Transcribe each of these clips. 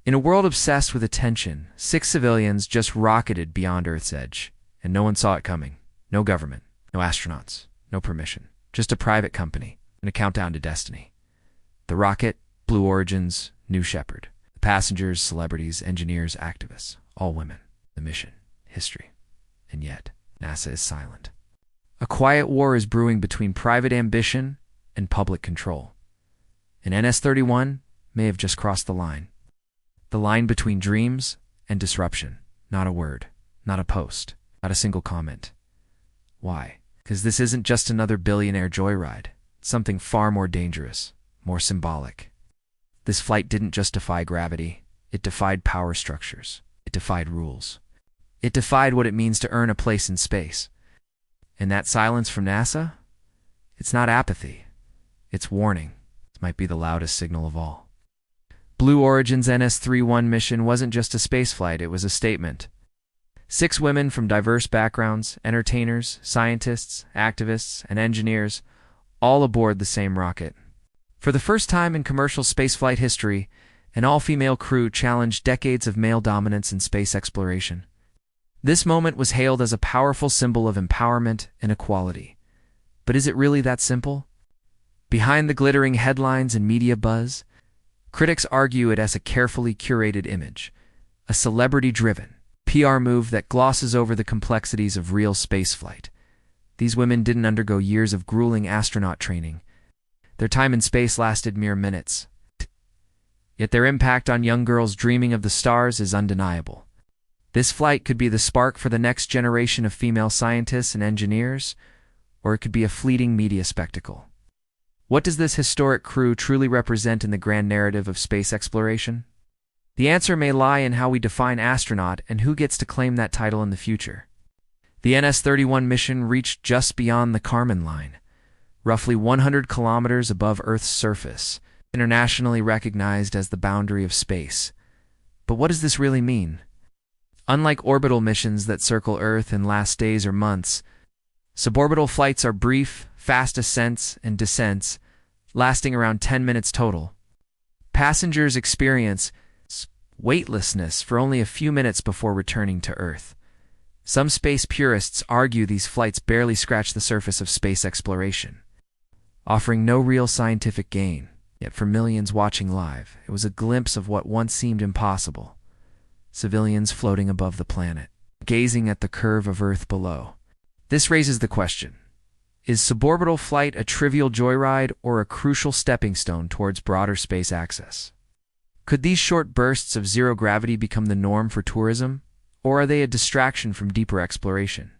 In a world obsessed with attention, 6 civilians just rocketed beyond Earth's edge, and no one saw it coming. No government, no astronauts, no permission, just a private company and a countdown to destiny. The rocket, Blue Origin's New Shepard. The passengers, celebrities, engineers, activists, all women. The mission, history. And yet, NASA is silent. A quiet war is brewing between private ambition and public control. And NS-31 may have just crossed the line. The line between dreams and disruption. Not a word, not a post, not a single comment. Why? Because this isn't just another billionaire joyride. It's something far more dangerous, more symbolic. This flight didn't just defy gravity. It defied power structures. It defied rules. It defied what it means to earn a place in space. And that silence from NASA? It's not apathy. It's warning. It might be the loudest signal of all. Blue Origin's NS-31 mission wasn't just a spaceflight, it was a statement. 6 women from diverse backgrounds, entertainers, scientists, activists, and engineers, all aboard the same rocket. For the first time in commercial spaceflight history, an all-female crew challenged decades of male dominance in space exploration. This moment was hailed as a powerful symbol of empowerment and equality. But is it really that simple? Behind the glittering headlines and media buzz, critics argue it as a carefully curated image, a celebrity-driven PR move that glosses over the complexities of real spaceflight. These women didn't undergo years of grueling astronaut training. Their time in space lasted mere minutes. Yet their impact on young girls dreaming of the stars is undeniable. This flight could be the spark for the next generation of female scientists and engineers, or it could be a fleeting media spectacle. What does this historic crew truly represent in the grand narrative of space exploration? The answer may lie in how we define astronaut and who gets to claim that title in the future. The NS-31 mission reached just beyond the Kármán line, roughly 100 kilometers above Earth's surface, internationally recognized as the boundary of space. But what does this really mean? Unlike orbital missions that circle Earth and last days or months, suborbital flights are brief, fast ascents and descents, lasting around 10 minutes total. Passengers experience weightlessness for only a few minutes before returning to Earth. Some space purists argue these flights barely scratch the surface of space exploration, offering no real scientific gain. Yet for millions watching live, it was a glimpse of what once seemed impossible. Civilians floating above the planet, gazing at the curve of Earth below. This raises the question: is suborbital flight a trivial joyride or a crucial stepping stone towards broader space access? Could these short bursts of zero gravity become the norm for tourism, or are they a distraction from deeper exploration?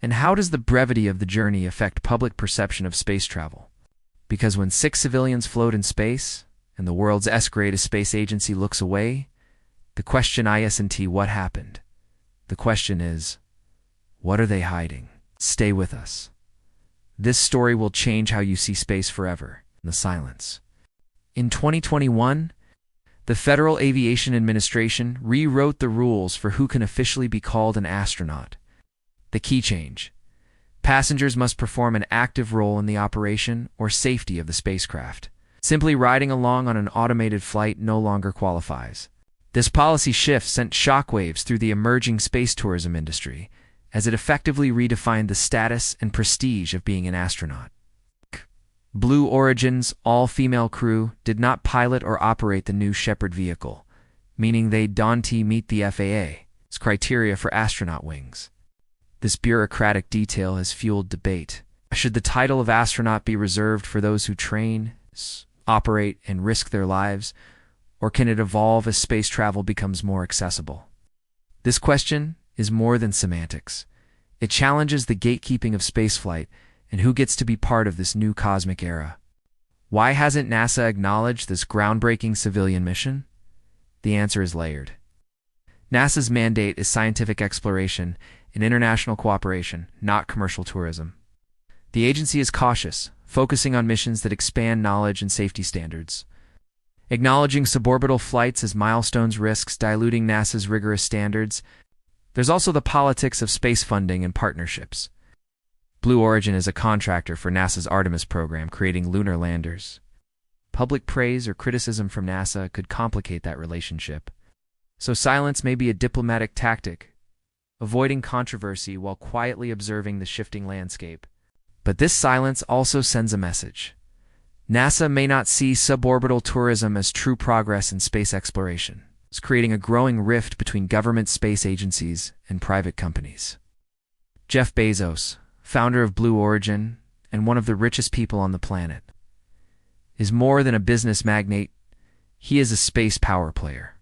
And how does the brevity of the journey affect public perception of space travel? Because when 6 civilians float in space, and the world's greatest space agency looks away, the question isn't what happened. The question is, what are they hiding? Stay with us. This story will change how you see space forever, in the silence. In 2021, the Federal Aviation Administration rewrote the rules for who can officially be called an astronaut. The key change: passengers must perform an active role in the operation or safety of the spacecraft. Simply riding along on an automated flight no longer qualifies. This policy shift sent shockwaves through the emerging space tourism industry, as it effectively redefined the status and prestige of being an astronaut. Blue Origin's all-female crew did not pilot or operate the New Shepard vehicle, meaning they don't meet the FAA's criteria for astronaut wings. This bureaucratic detail has fueled debate. Should the title of astronaut be reserved for those who train, operate, and risk their lives, or can it evolve as space travel becomes more accessible? This question is more than semantics. It challenges the gatekeeping of spaceflight and who gets to be part of this new cosmic era. Why hasn't NASA acknowledged this groundbreaking civilian mission? The answer is layered. NASA's mandate is scientific exploration and international cooperation, not commercial tourism. The agency is cautious, focusing on missions that expand knowledge and safety standards. Acknowledging suborbital flights as milestones risks diluting NASA's rigorous standards. There's also the politics of space funding and partnerships. Blue Origin is a contractor for NASA's Artemis program, creating lunar landers. public praise or criticism from NASA could complicate that relationship. So silence may be a diplomatic tactic, avoiding controversy while quietly observing the shifting landscape. But this silence also sends a message. NASA may not see suborbital tourism as true progress in space exploration. It's creating a growing rift between government space agencies and private companies. Jeff Bezos, founder of Blue Origin and one of the richest people on the planet, is more than a business magnate. He is a space power player.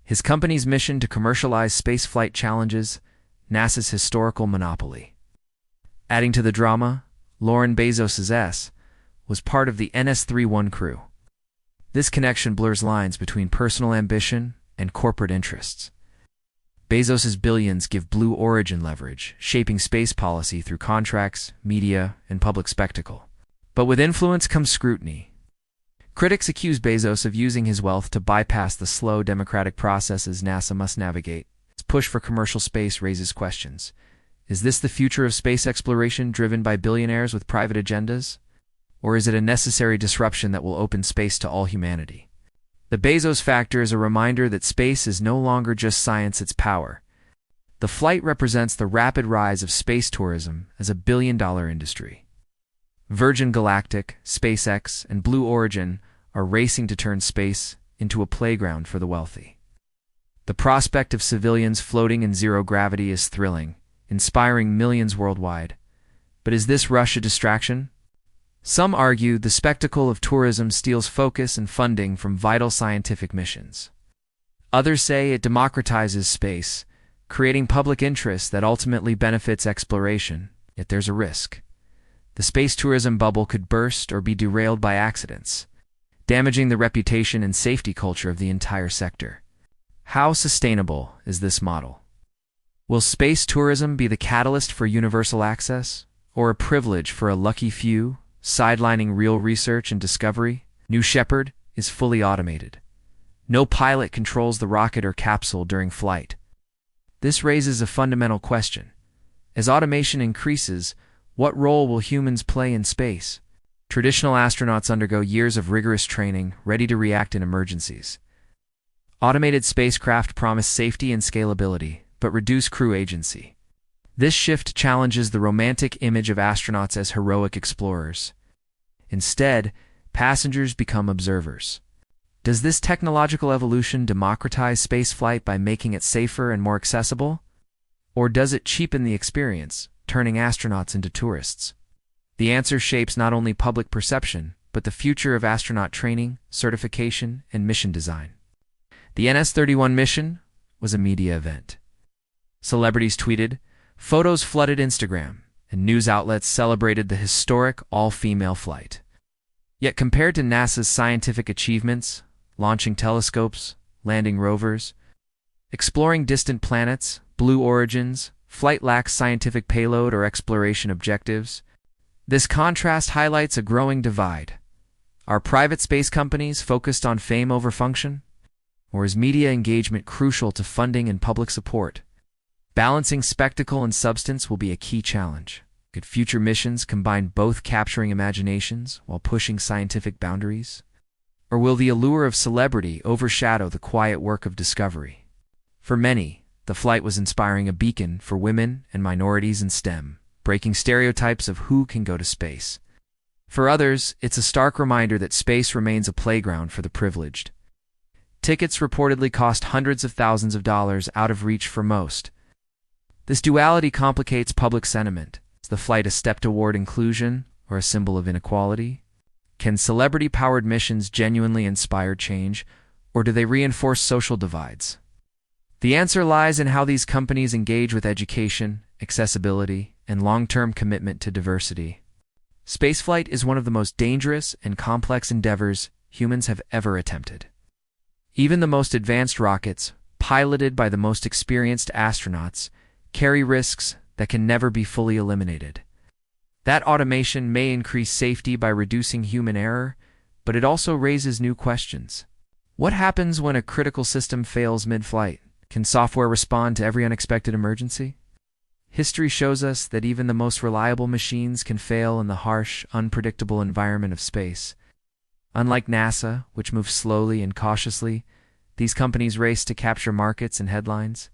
His company's mission to commercialize spaceflight challenges NASA's historical monopoly. Adding to the drama, Lauren Bezos's S was part of the NS-31 crew. This connection blurs lines between personal ambition and corporate interests. Bezos's billions give Blue Origin leverage, shaping space policy through contracts, media, and public spectacle. But with influence comes scrutiny. Critics accuse Bezos of using his wealth to bypass the slow democratic processes NASA must navigate. Its push for commercial space raises questions. Is this the future of space exploration driven by billionaires with private agendas? Or is it a necessary disruption that will open space to all humanity? The Bezos factor is a reminder that space is no longer just science, it's power. The flight represents the rapid rise of space tourism as a billion-dollar industry. Virgin Galactic, SpaceX, and Blue Origin are racing to turn space into a playground for the wealthy. The prospect of civilians floating in zero gravity is thrilling, inspiring millions worldwide. But is this rush a distraction? Some argue the spectacle of tourism steals focus and funding from vital scientific missions. Others say it democratizes space, creating public interest that ultimately benefits exploration, yet there's a risk. The space tourism bubble could burst or be derailed by accidents, damaging the reputation and safety culture of the entire sector. How sustainable is this model? Will space tourism be the catalyst for universal access, or a privilege for a lucky few, sidelining real research and discovery? New Shepard is fully automated. No pilot controls the rocket or capsule during flight. This raises a fundamental question. As automation increases, what role will humans play in space? Traditional astronauts undergo years of rigorous training, ready to react in emergencies. Automated spacecraft promise safety and scalability, but reduce crew agency. This shift challenges the romantic image of astronauts as heroic explorers. Instead, passengers become observers. Does this technological evolution democratize spaceflight by making it safer and more accessible? Or does it cheapen the experience, turning astronauts into tourists? The answer shapes not only public perception, but the future of astronaut training, certification, and mission design. The NS-31 mission was a media event. Celebrities tweeted, photos flooded Instagram, and news outlets celebrated the historic all-female flight. Yet compared to NASA's scientific achievements, launching telescopes, landing rovers, exploring distant planets, Blue Origin's flight lacks scientific payload or exploration objectives. This contrast highlights a growing divide. Are private space companies focused on fame over function? Or is media engagement crucial to funding and public support? Balancing spectacle and substance will be a key challenge. Could future missions combine both capturing imaginations while pushing scientific boundaries? Or will the allure of celebrity overshadow the quiet work of discovery? For many, the flight was inspiring a beacon for women and minorities in STEM, breaking stereotypes of who can go to space. For others, it's a stark reminder that space remains a playground for the privileged. Tickets reportedly cost hundreds of thousands of dollars, out of reach for most. This duality complicates public sentiment. Is the flight a step toward inclusion or a symbol of inequality? Can celebrity-powered missions genuinely inspire change, or do they reinforce social divides? The answer lies in how these companies engage with education, accessibility, and long-term commitment to diversity. Spaceflight is one of the most dangerous and complex endeavors humans have ever attempted. Even the most advanced rockets, piloted by the most experienced astronauts, carry risks that can never be fully eliminated. That automation may increase safety by reducing human error, but it also raises new questions. What happens when a critical system fails mid-flight? Can software respond to every unexpected emergency? History shows us that even the most reliable machines can fail in the harsh, unpredictable environment of space. Unlike NASA, which moves slowly and cautiously, these companies race to capture markets and headlines.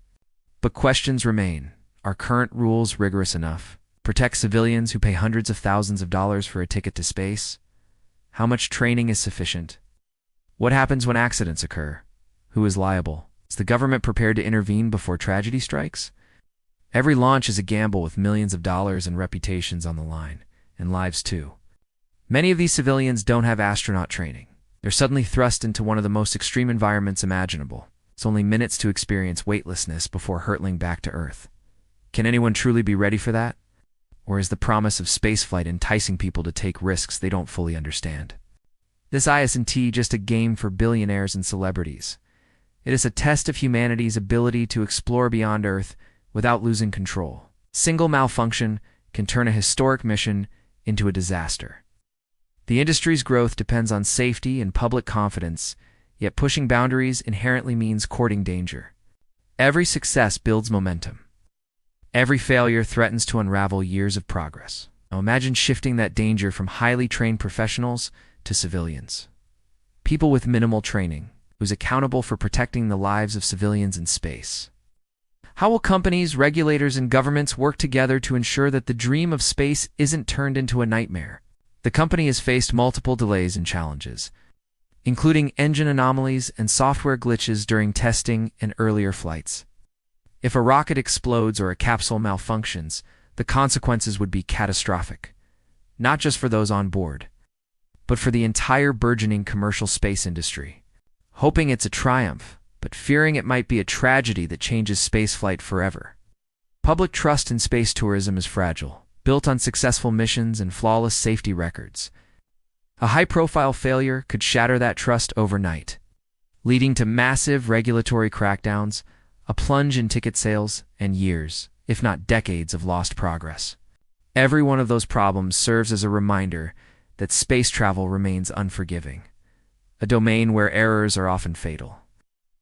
But questions remain. Are current rules rigorous enough? Protect civilians who pay hundreds of thousands of dollars for a ticket to space? How much training is sufficient? What happens when accidents occur? Who is liable? Is the government prepared to intervene before tragedy strikes? Every launch is a gamble with millions of dollars and reputations on the line, and lives too. Many of these civilians don't have astronaut training. They're suddenly thrust into one of the most extreme environments imaginable. It's only minutes to experience weightlessness before hurtling back to Earth. Can anyone truly be ready for that? Or is the promise of spaceflight enticing people to take risks they don't fully understand? This isn't just a game for billionaires and celebrities. It is a test of humanity's ability to explore beyond Earth without losing control. Single malfunction can turn a historic mission into a disaster. The industry's growth depends on safety and public confidence, yet pushing boundaries inherently means courting danger. Every success builds momentum. Every failure threatens to unravel years of progress. Now imagine shifting that danger from highly trained professionals to civilians. People with minimal training, who's accountable for protecting the lives of civilians in space. How will companies, regulators, and governments work together to ensure that the dream of space isn't turned into a nightmare? The company has faced multiple delays and challenges, including engine anomalies and software glitches during testing and earlier flights. If a rocket explodes or a capsule malfunctions, the consequences would be catastrophic, not just for those on board, but for the entire burgeoning commercial space industry. Hoping it's a triumph, but fearing it might be a tragedy that changes spaceflight forever. Public trust in space tourism is fragile, built on successful missions and flawless safety records. A high-profile failure could shatter that trust overnight, leading to massive regulatory crackdowns, a plunge in ticket sales, and years, if not decades, of lost progress. Every one of those problems serves as a reminder that space travel remains unforgiving, a domain where errors are often fatal.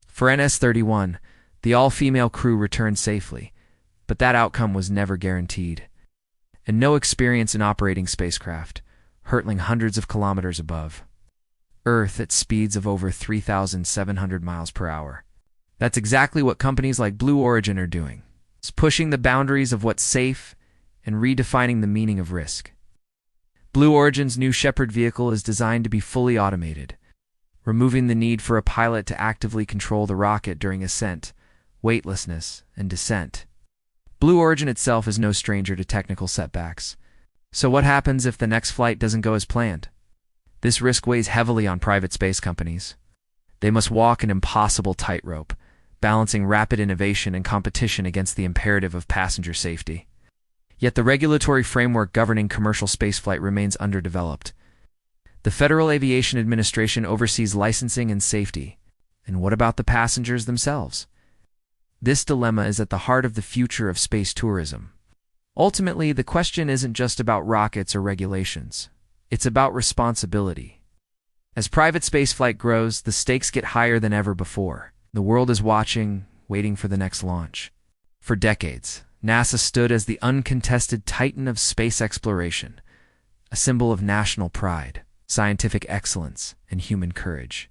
For NS-31, the all-female crew returned safely, but that outcome was never guaranteed. And no experience in operating spacecraft, hurtling hundreds of kilometers above Earth at speeds of over 3,700 miles per hour. That's exactly what companies like Blue Origin are doing. It's pushing the boundaries of what's safe and redefining the meaning of risk. Blue Origin's new Shepard vehicle is designed to be fully automated, removing the need for a pilot to actively control the rocket during ascent, weightlessness, and descent. Blue Origin itself is no stranger to technical setbacks. So what happens if the next flight doesn't go as planned? This risk weighs heavily on private space companies. They must walk an impossible tightrope, balancing rapid innovation and competition against the imperative of passenger safety. Yet the regulatory framework governing commercial spaceflight remains underdeveloped. The Federal Aviation Administration oversees licensing and safety. And what about the passengers themselves? This dilemma is at the heart of the future of space tourism. Ultimately, the question isn't just about rockets or regulations. It's about responsibility. As private spaceflight grows, the stakes get higher than ever before. The world is watching, waiting for the next launch. For decades, NASA stood as the uncontested titan of space exploration, a symbol of national pride, scientific excellence, and human courage.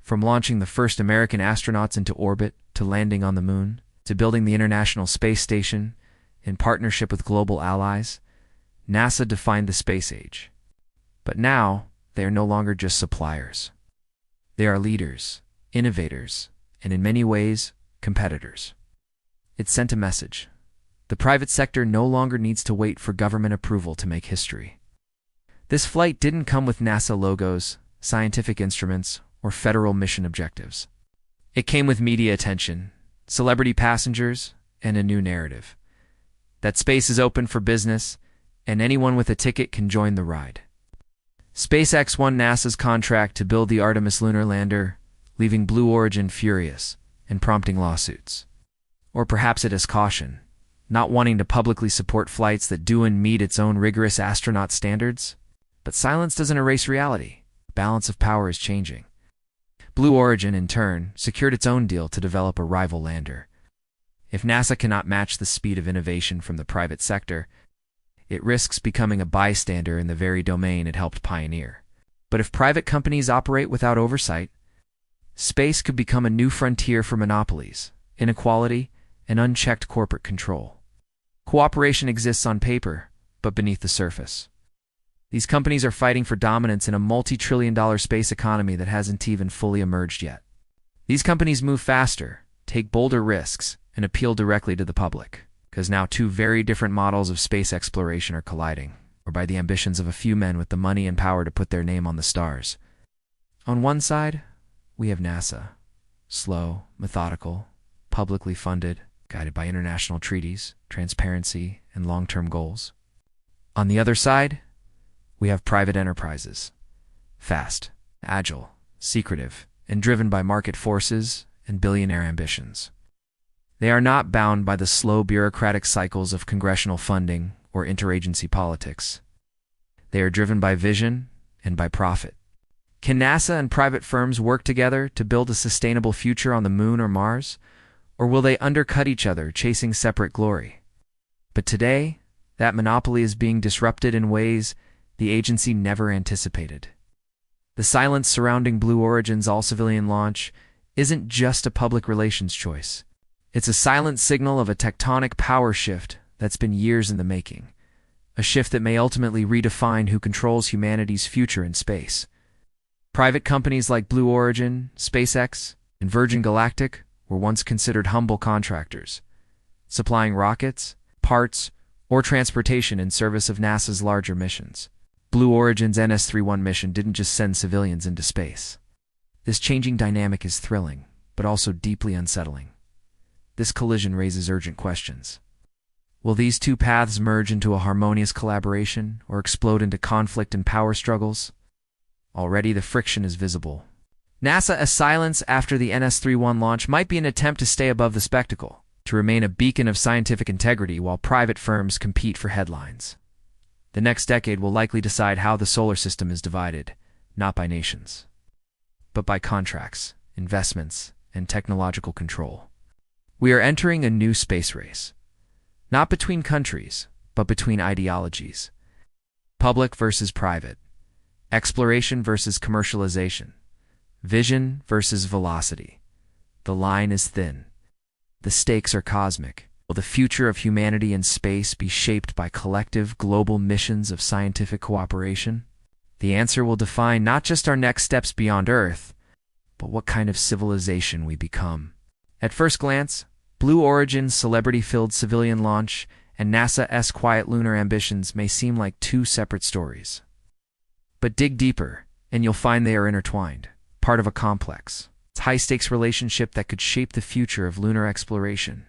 From launching the first American astronauts into orbit, to landing on the moon, to building the International Space Station, in partnership with global allies, NASA defined the space age. But now, they are no longer just suppliers. They are leaders, innovators, and in many ways, competitors. It sent a message. The private sector no longer needs to wait for government approval to make history. This flight didn't come with NASA logos, scientific instruments, or federal mission objectives. It came with media attention, celebrity passengers, and a new narrative. That space is open for business, and anyone with a ticket can join the ride. SpaceX won NASA's contract to build the Artemis lunar lander, leaving Blue Origin furious and prompting lawsuits. Or perhaps it is caution, not wanting to publicly support flights that do meet its own rigorous astronaut standards. But silence doesn't erase reality. The balance of power is changing. Blue Origin, in turn, secured its own deal to develop a rival lander. If NASA cannot match the speed of innovation from the private sector, it risks becoming a bystander in the very domain it helped pioneer. But if private companies operate without oversight, space could become a new frontier for monopolies, inequality, and unchecked corporate control. Cooperation exists on paper, but beneath the surface. These companies are fighting for dominance in a multi-trillion-dollar space economy that hasn't even fully emerged yet. These companies move faster, take bolder risks, and appeal directly to the public, because now two very different models of space exploration are colliding, or by the ambitions of a few men with the money and power to put their name on the stars. On one side, we have NASA, slow, methodical, publicly funded, guided by international treaties, transparency, and long-term goals. On the other side, we have private enterprises, fast, agile, secretive, and driven by market forces and billionaire ambitions. They are not bound by the slow bureaucratic cycles of congressional funding or interagency politics. They are driven by vision and by profit. Can NASA and private firms work together to build a sustainable future on the Moon or Mars? Or will they undercut each other, chasing separate glory? But today, that monopoly is being disrupted in ways the agency never anticipated. The silence surrounding Blue Origin's all-civilian launch isn't just a public relations choice. It's a silent signal of a tectonic power shift that's been years in the making, a shift that may ultimately redefine who controls humanity's future in space. Private companies like Blue Origin, SpaceX, and Virgin Galactic were once considered humble contractors, supplying rockets, parts, or transportation in service of NASA's larger missions. Blue Origin's NS-31 mission didn't just send civilians into space. This changing dynamic is thrilling, but also deeply unsettling. This collision raises urgent questions. Will these two paths merge into a harmonious collaboration or explode into conflict and power struggles? Already the friction is visible. NASA's silence after the NS-31 launch might be an attempt to stay above the spectacle, to remain a beacon of scientific integrity while private firms compete for headlines. The next decade will likely decide how the solar system is divided, not by nations, but by contracts, investments, and technological control. We are entering a new space race, not between countries, but between ideologies. Public versus private, exploration versus commercialization, vision versus velocity. The line is thin. The stakes are cosmic. Will the future of humanity in space be shaped by collective global missions of scientific cooperation? The answer will define not just our next steps beyond Earth, but what kind of civilization we become. At first glance, Blue Origin's celebrity-filled civilian launch and NASA's quiet lunar ambitions may seem like two separate stories. But dig deeper, and you'll find they are intertwined, part of a complex, high-stakes relationship that could shape the future of lunar exploration,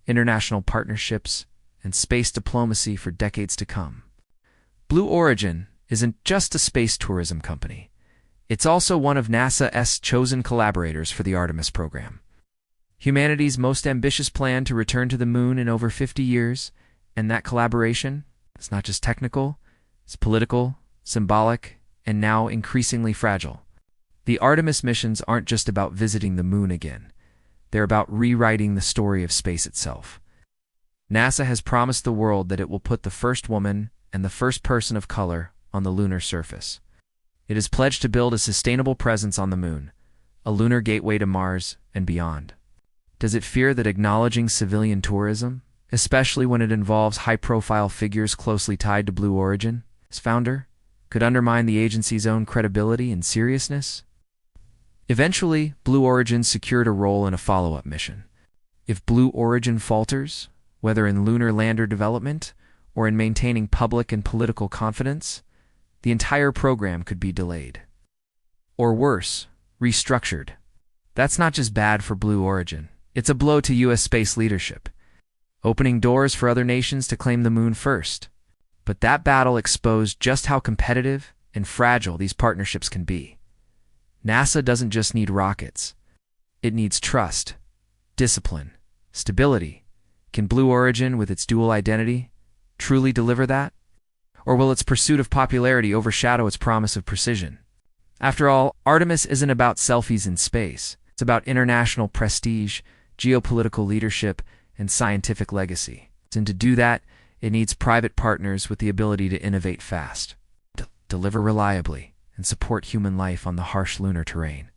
international partnerships, and space diplomacy for decades to come. Blue Origin isn't just a space tourism company. It's also one of NASA's chosen collaborators for the Artemis program, humanity's most ambitious plan to return to the Moon in over 50 years, and that collaboration is not just technical, it's political, symbolic, and now increasingly fragile. The Artemis missions aren't just about visiting the Moon again. They're about rewriting the story of space itself. NASA has promised the world that it will put the first woman and the first person of color on the lunar surface. It is pledged to build a sustainable presence on the Moon, a lunar gateway to Mars and beyond. Does it fear that acknowledging civilian tourism, especially when it involves high-profile figures closely tied to Blue Origin, its founder, could undermine the agency's own credibility and seriousness? Eventually, Blue Origin secured a role in a follow-up mission. If Blue Origin falters, whether in lunar lander development or in maintaining public and political confidence, the entire program could be delayed. Or worse, restructured. That's not just bad for Blue Origin. It's a blow to U.S. space leadership, opening doors for other nations to claim the Moon first. But that battle exposed just how competitive and fragile these partnerships can be. NASA doesn't just need rockets. It needs trust, discipline, stability. Can Blue Origin, with its dual identity, truly deliver that? Or will its pursuit of popularity overshadow its promise of precision? After all, Artemis isn't about selfies in space. It's about international prestige, geopolitical leadership, and scientific legacy. And to do that, it needs private partners with the ability to innovate fast, deliver reliably, and support human life on the harsh lunar terrain.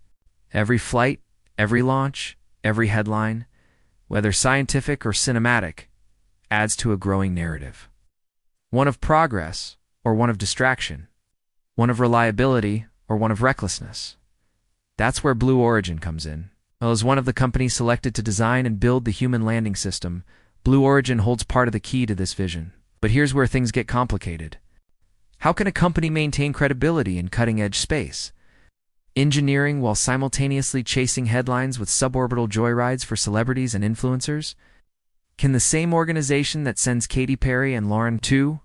Every flight, every launch, every headline, whether scientific or cinematic, adds to a growing narrative. One of progress or one of distraction, one of reliability or one of recklessness. That's where Blue Origin comes in. Well, as one of the companies selected to design and build the human landing system, Blue Origin holds part of the key to this vision. But here's where things get complicated. How can a company maintain credibility in cutting-edge space? Engineering while simultaneously chasing headlines with suborbital joyrides for celebrities and influencers? Can the same organization that sends Katy Perry and Lauren to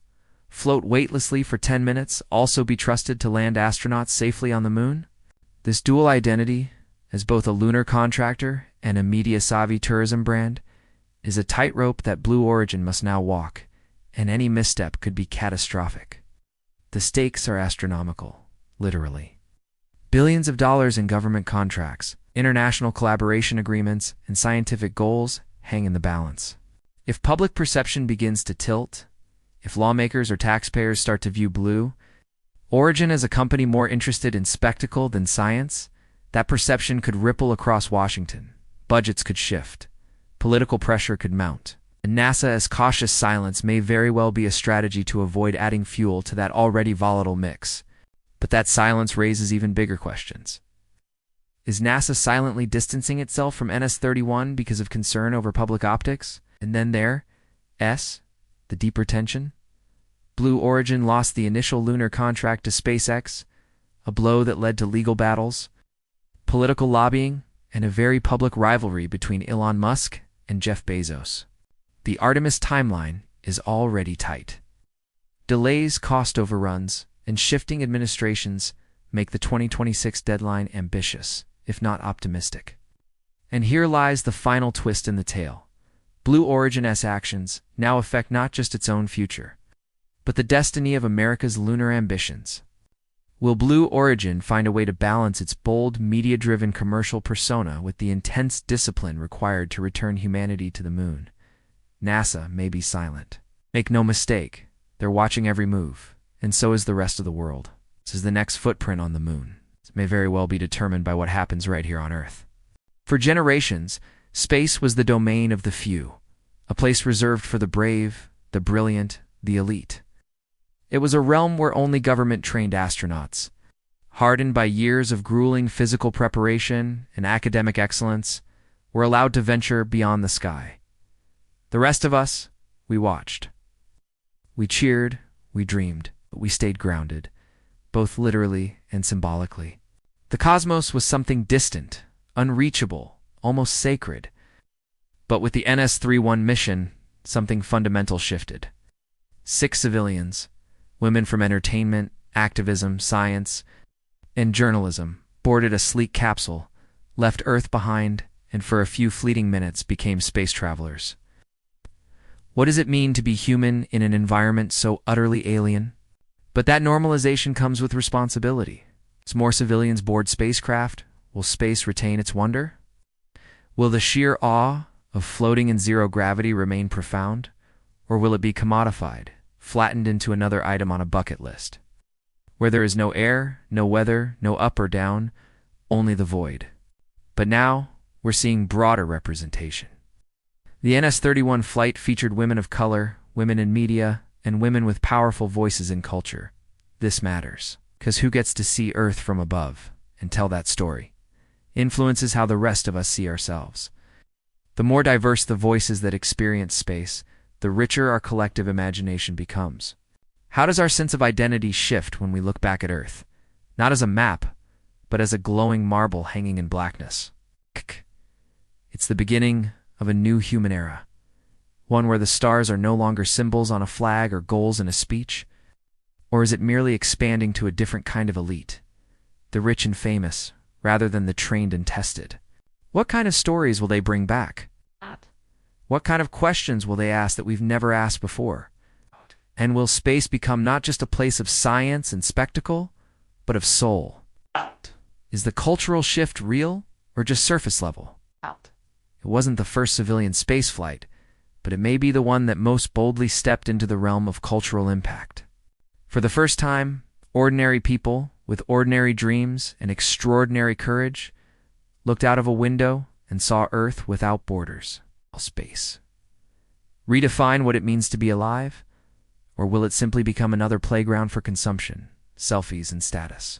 float weightlessly for 10 minutes also be trusted to land astronauts safely on the moon? This dual identity, as both a lunar contractor and a media-savvy tourism brand, is a tightrope that Blue Origin must now walk, and any misstep could be catastrophic. The stakes are astronomical, literally. Billions of dollars in government contracts, international collaboration agreements, and scientific goals hang in the balance. If public perception begins to tilt, if lawmakers or taxpayers start to view Blue Origin as a company more interested in spectacle than science, that perception could ripple across Washington. Budgets could shift. Political pressure could mount. And NASA's cautious silence may very well be a strategy to avoid adding fuel to that already volatile mix. But that silence raises even bigger questions. Is NASA silently distancing itself from NS-31 because of concern over public optics? And then there, the deeper tension? Blue Origin lost the initial lunar contract to SpaceX, a blow that led to legal battles, political lobbying, and a very public rivalry between Elon Musk and Jeff Bezos. The Artemis timeline is already tight. Delays, cost overruns, and shifting administrations make the 2026 deadline ambitious, if not optimistic. And here lies the final twist in the tale. Blue Origin's actions now affect not just its own future, but the destiny of America's lunar ambitions. Will Blue Origin find a way to balance its bold, media-driven commercial persona with the intense discipline required to return humanity to the moon? NASA may be silent. Make no mistake, they're watching every move, and so is the rest of the world. This is the next footprint on the moon. This may very well be determined by what happens right here on Earth. For generations, space was the domain of the few, a place reserved for the brave, the brilliant, the elite. It was a realm where only government-trained astronauts, hardened by years of grueling physical preparation and academic excellence, were allowed to venture beyond the sky. The rest of us, we watched. We cheered, we dreamed, but we stayed grounded, both literally and symbolically. The cosmos was something distant, unreachable, almost sacred. But with the NS-31 mission, something fundamental shifted. 6 civilians, women from entertainment, activism, science, and journalism, boarded a sleek capsule, left Earth behind, and for a few fleeting minutes became space travelers. What does it mean to be human in an environment so utterly alien? But that normalization comes with responsibility. As more civilians board spacecraft, will space retain its wonder? Will the sheer awe of floating in zero gravity remain profound? Or will it be commodified, flattened into another item on a bucket list, where there is no air, no weather, no up or down, only the void? But now, we're seeing broader representation. The NS-31 flight featured women of color, women in media, and women with powerful voices in culture. This matters, because who gets to see Earth from above and tell that story influences how the rest of us see ourselves. The more diverse the voices that experience space, the richer our collective imagination becomes. How does our sense of identity shift when we look back at Earth? Not as a map, but as a glowing marble hanging in blackness. It's the beginning of a new human era, one where the stars are no longer symbols on a flag or goals in a speech. Or is it merely expanding to a different kind of elite, the rich and famous, rather than the trained and tested? What kind of stories will they bring back? What kind of questions will they ask that we've never asked before? And will space become not just a place of science and spectacle, but of soul? Is the cultural shift real or just surface level? It wasn't the first civilian spaceflight, but it may be the one that most boldly stepped into the realm of cultural impact. For the first time, ordinary people, with ordinary dreams and extraordinary courage, looked out of a window and saw Earth without borders, space. Redefine what it means to be alive, or will it simply become another playground for consumption, selfies, and status?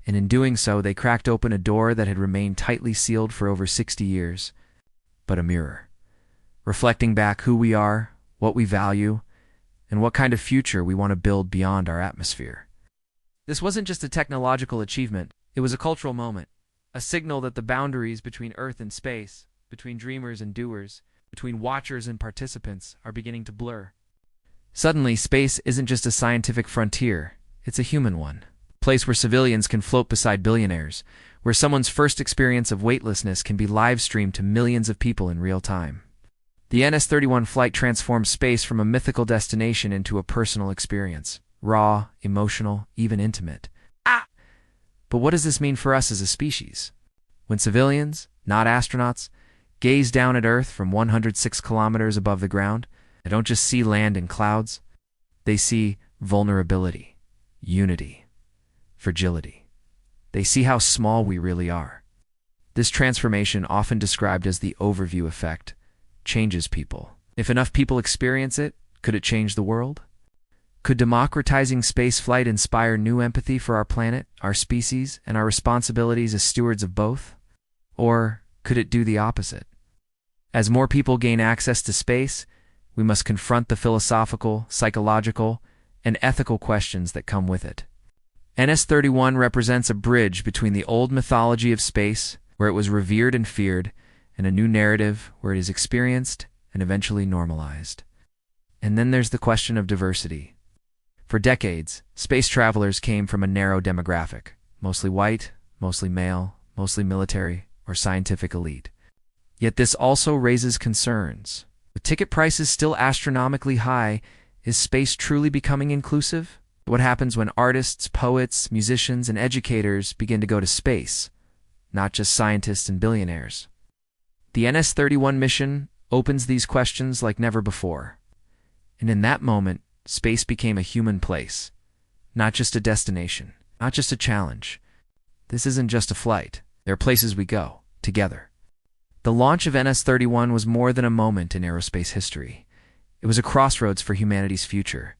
And in doing so, they cracked open a door that had remained tightly sealed for over 60 years, but a mirror, reflecting back who we are, what we value, and what kind of future we want to build beyond our atmosphere. This wasn't just a technological achievement, it was a cultural moment, a signal that the boundaries between Earth and space, between dreamers and doers, between watchers and participants, are beginning to blur. Suddenly, space isn't just a scientific frontier, it's a human one. A place where civilians can float beside billionaires, where someone's first experience of weightlessness can be live-streamed to millions of people in real time. The NS-31 flight transformed space from a mythical destination into a personal experience, raw, emotional, even intimate. But what does this mean for us as a species? When civilians, not astronauts, gaze down at Earth from 106 kilometers above the ground, they don't just see land and clouds, they see vulnerability, unity, fragility. They see how small we really are. This transformation, often described as the overview effect, changes people. If enough people experience it, could it change the world? Could democratizing spaceflight inspire new empathy for our planet, our species, and our responsibilities as stewards of both? Or could it do the opposite? As more people gain access to space, we must confront the philosophical, psychological, and ethical questions that come with it. NS-31 represents a bridge between the old mythology of space, where it was revered and feared, and a new narrative where it is experienced and eventually normalized. And then there's the question of diversity. For decades, space travelers came from a narrow demographic, mostly white, mostly male, mostly military, or scientific elite. Yet this also raises concerns. With ticket prices still astronomically high, is space truly becoming inclusive? What happens when artists, poets, musicians, and educators begin to go to space, not just scientists and billionaires? The NS-31 mission opens these questions like never before. And in that moment, space became a human place, not just a destination, not just a challenge. This isn't just a flight. There are places we go, together. The launch of NS-31 was more than a moment in aerospace history. It was a crossroads for humanity's future.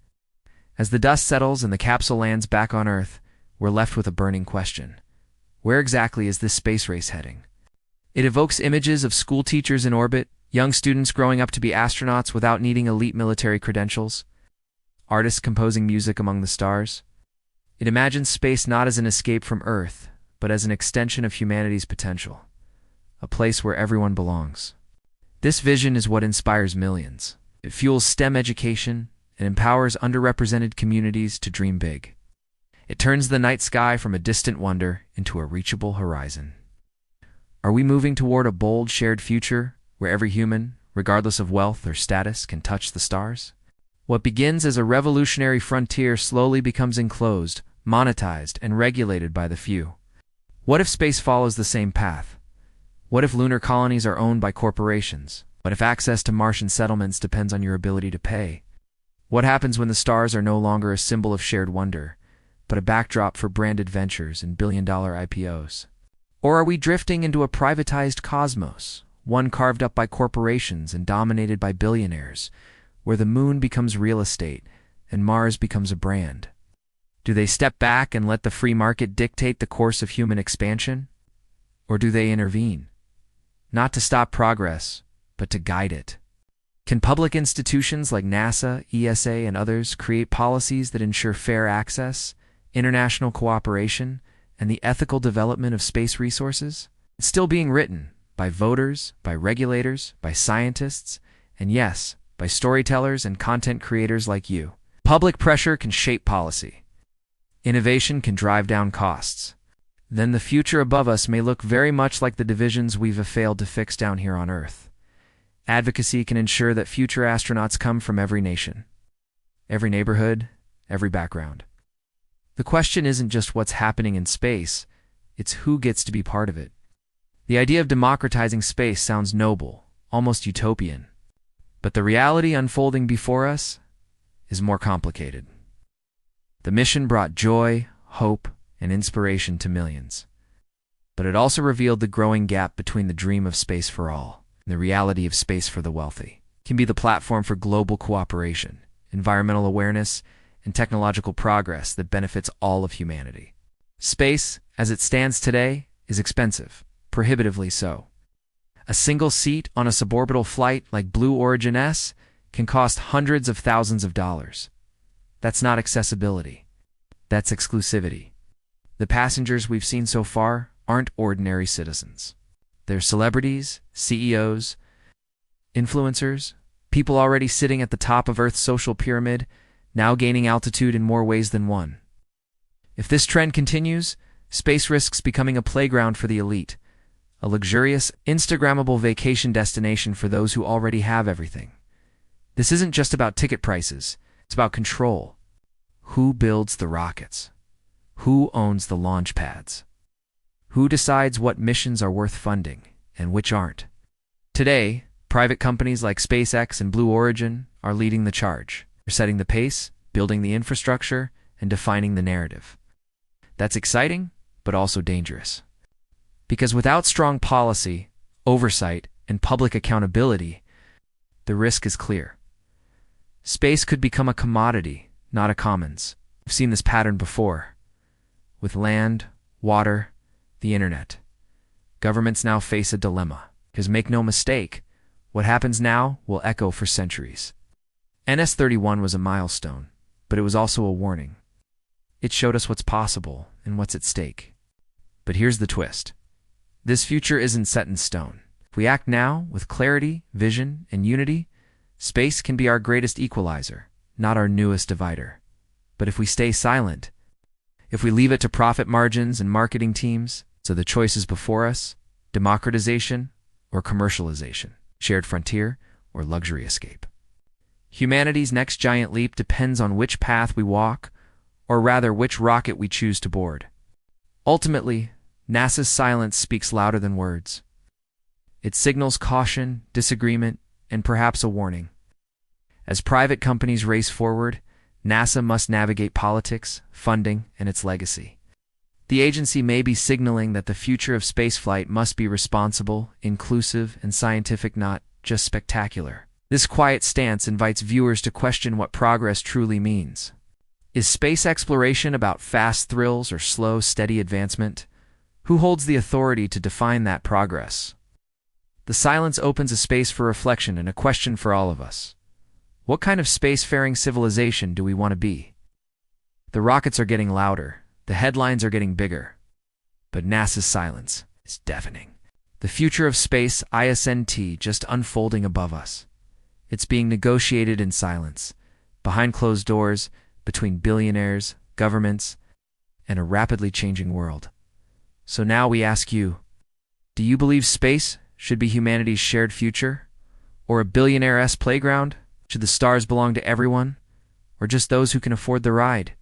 As the dust settles and the capsule lands back on Earth, we're left with a burning question. Where exactly is this space race heading? It evokes images of school teachers in orbit, young students growing up to be astronauts without needing elite military credentials, artists composing music among the stars. It imagines space not as an escape from Earth, but as an extension of humanity's potential, a place where everyone belongs. This vision is what inspires millions. It fuels STEM education and empowers underrepresented communities to dream big. It turns the night sky from a distant wonder into a reachable horizon. Are we moving toward a bold shared future where every human, regardless of wealth or status, can touch the stars? What begins as a revolutionary frontier slowly becomes enclosed, monetized, and regulated by the few. What if space follows the same path? What if lunar colonies are owned by corporations? What if access to Martian settlements depends on your ability to pay? What happens when the stars are no longer a symbol of shared wonder, but a backdrop for branded ventures and billion-dollar IPOs? Or are we drifting into a privatized cosmos, one carved up by corporations and dominated by billionaires, where the moon becomes real estate and Mars becomes a brand? Do they step back and let the free market dictate the course of human expansion? Or do they intervene? Not to stop progress, but to guide it. Can public institutions like NASA, ESA, and others create policies that ensure fair access, international cooperation, and the ethical development of space resources? It's still being written by voters, by regulators, by scientists, and yes, by storytellers and content creators like you. Public pressure can shape policy. Innovation can drive down costs. Then the future above us may look very much like the divisions we've failed to fix down here on Earth. Advocacy can ensure that future astronauts come from every nation, every neighborhood, every background. The question isn't just what's happening in space, it's who gets to be part of it. The idea of democratizing space sounds noble, almost utopian. But the reality unfolding before us is more complicated. The mission brought joy, hope, and inspiration to millions. But it also revealed the growing gap between the dream of space for all and the reality of space for the wealthy. It can be the platform for global cooperation, environmental awareness, and technological progress that benefits all of humanity. Space, as it stands today, is expensive, prohibitively so. A single seat on a suborbital flight like Blue Origin S can cost hundreds of thousands of dollars. That's not accessibility. That's exclusivity. The passengers we've seen so far aren't ordinary citizens. They're celebrities, CEOs, influencers, people already sitting at the top of Earth's social pyramid, now gaining altitude in more ways than one. If this trend continues, space risks becoming a playground for the elite, a luxurious, Instagrammable vacation destination for those who already have everything. This isn't just about ticket prices, it's about control. Who builds the rockets? Who owns the launch pads? Who decides what missions are worth funding and which aren't? Today, private companies like SpaceX and Blue Origin are leading the charge. They're setting the pace, building the infrastructure, and defining the narrative. That's exciting, but also dangerous. Because without strong policy, oversight, and public accountability, the risk is clear. Space could become a commodity, not a commons. We've seen this pattern before. With land, water, the internet. Governments now face a dilemma. Because make no mistake, what happens now will echo for centuries. NS-31 was a milestone, but it was also a warning. It showed us what's possible and what's at stake. But here's the twist. This future isn't set in stone. If we act now with clarity, vision, and unity, space can be our greatest equalizer, not our newest divider. But if we stay silent, if we leave it to profit margins and marketing teams, so the choice is before us, democratization or commercialization, shared frontier or luxury escape. Humanity's next giant leap depends on which path we walk, or rather which rocket we choose to board. Ultimately, NASA's silence speaks louder than words. It signals caution, disagreement, and perhaps a warning. As private companies race forward, NASA must navigate politics, funding, and its legacy. The agency may be signaling that the future of spaceflight must be responsible, inclusive, and scientific, not just spectacular. This quiet stance invites viewers to question what progress truly means. Is space exploration about fast thrills or slow, steady advancement? Who holds the authority to define that progress? The silence opens a space for reflection and a question for all of us. What kind of spacefaring civilization do we want to be? The rockets are getting louder, the headlines are getting bigger, but NASA's silence is deafening. The future of space isn't just unfolding above us. It's being negotiated in silence, behind closed doors, between billionaires, governments, and a rapidly changing world. So now we ask you, do you believe space should be humanity's shared future? Or a billionaire-esque playground? Should the stars belong to everyone? Or just those who can afford the ride?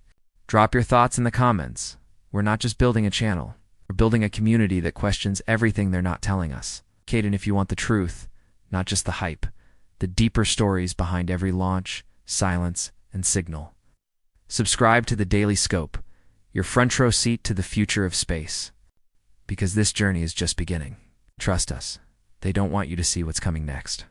Drop your thoughts in the comments. We're not just building a channel. We're building a community that questions everything they're not telling us. Caden, if you want the truth, not just the hype, the deeper stories behind every launch, silence, and signal. Subscribe to the Daily Scope, your front row seat to the future of space. Because this journey is just beginning. Trust us, they don't want you to see what's coming next.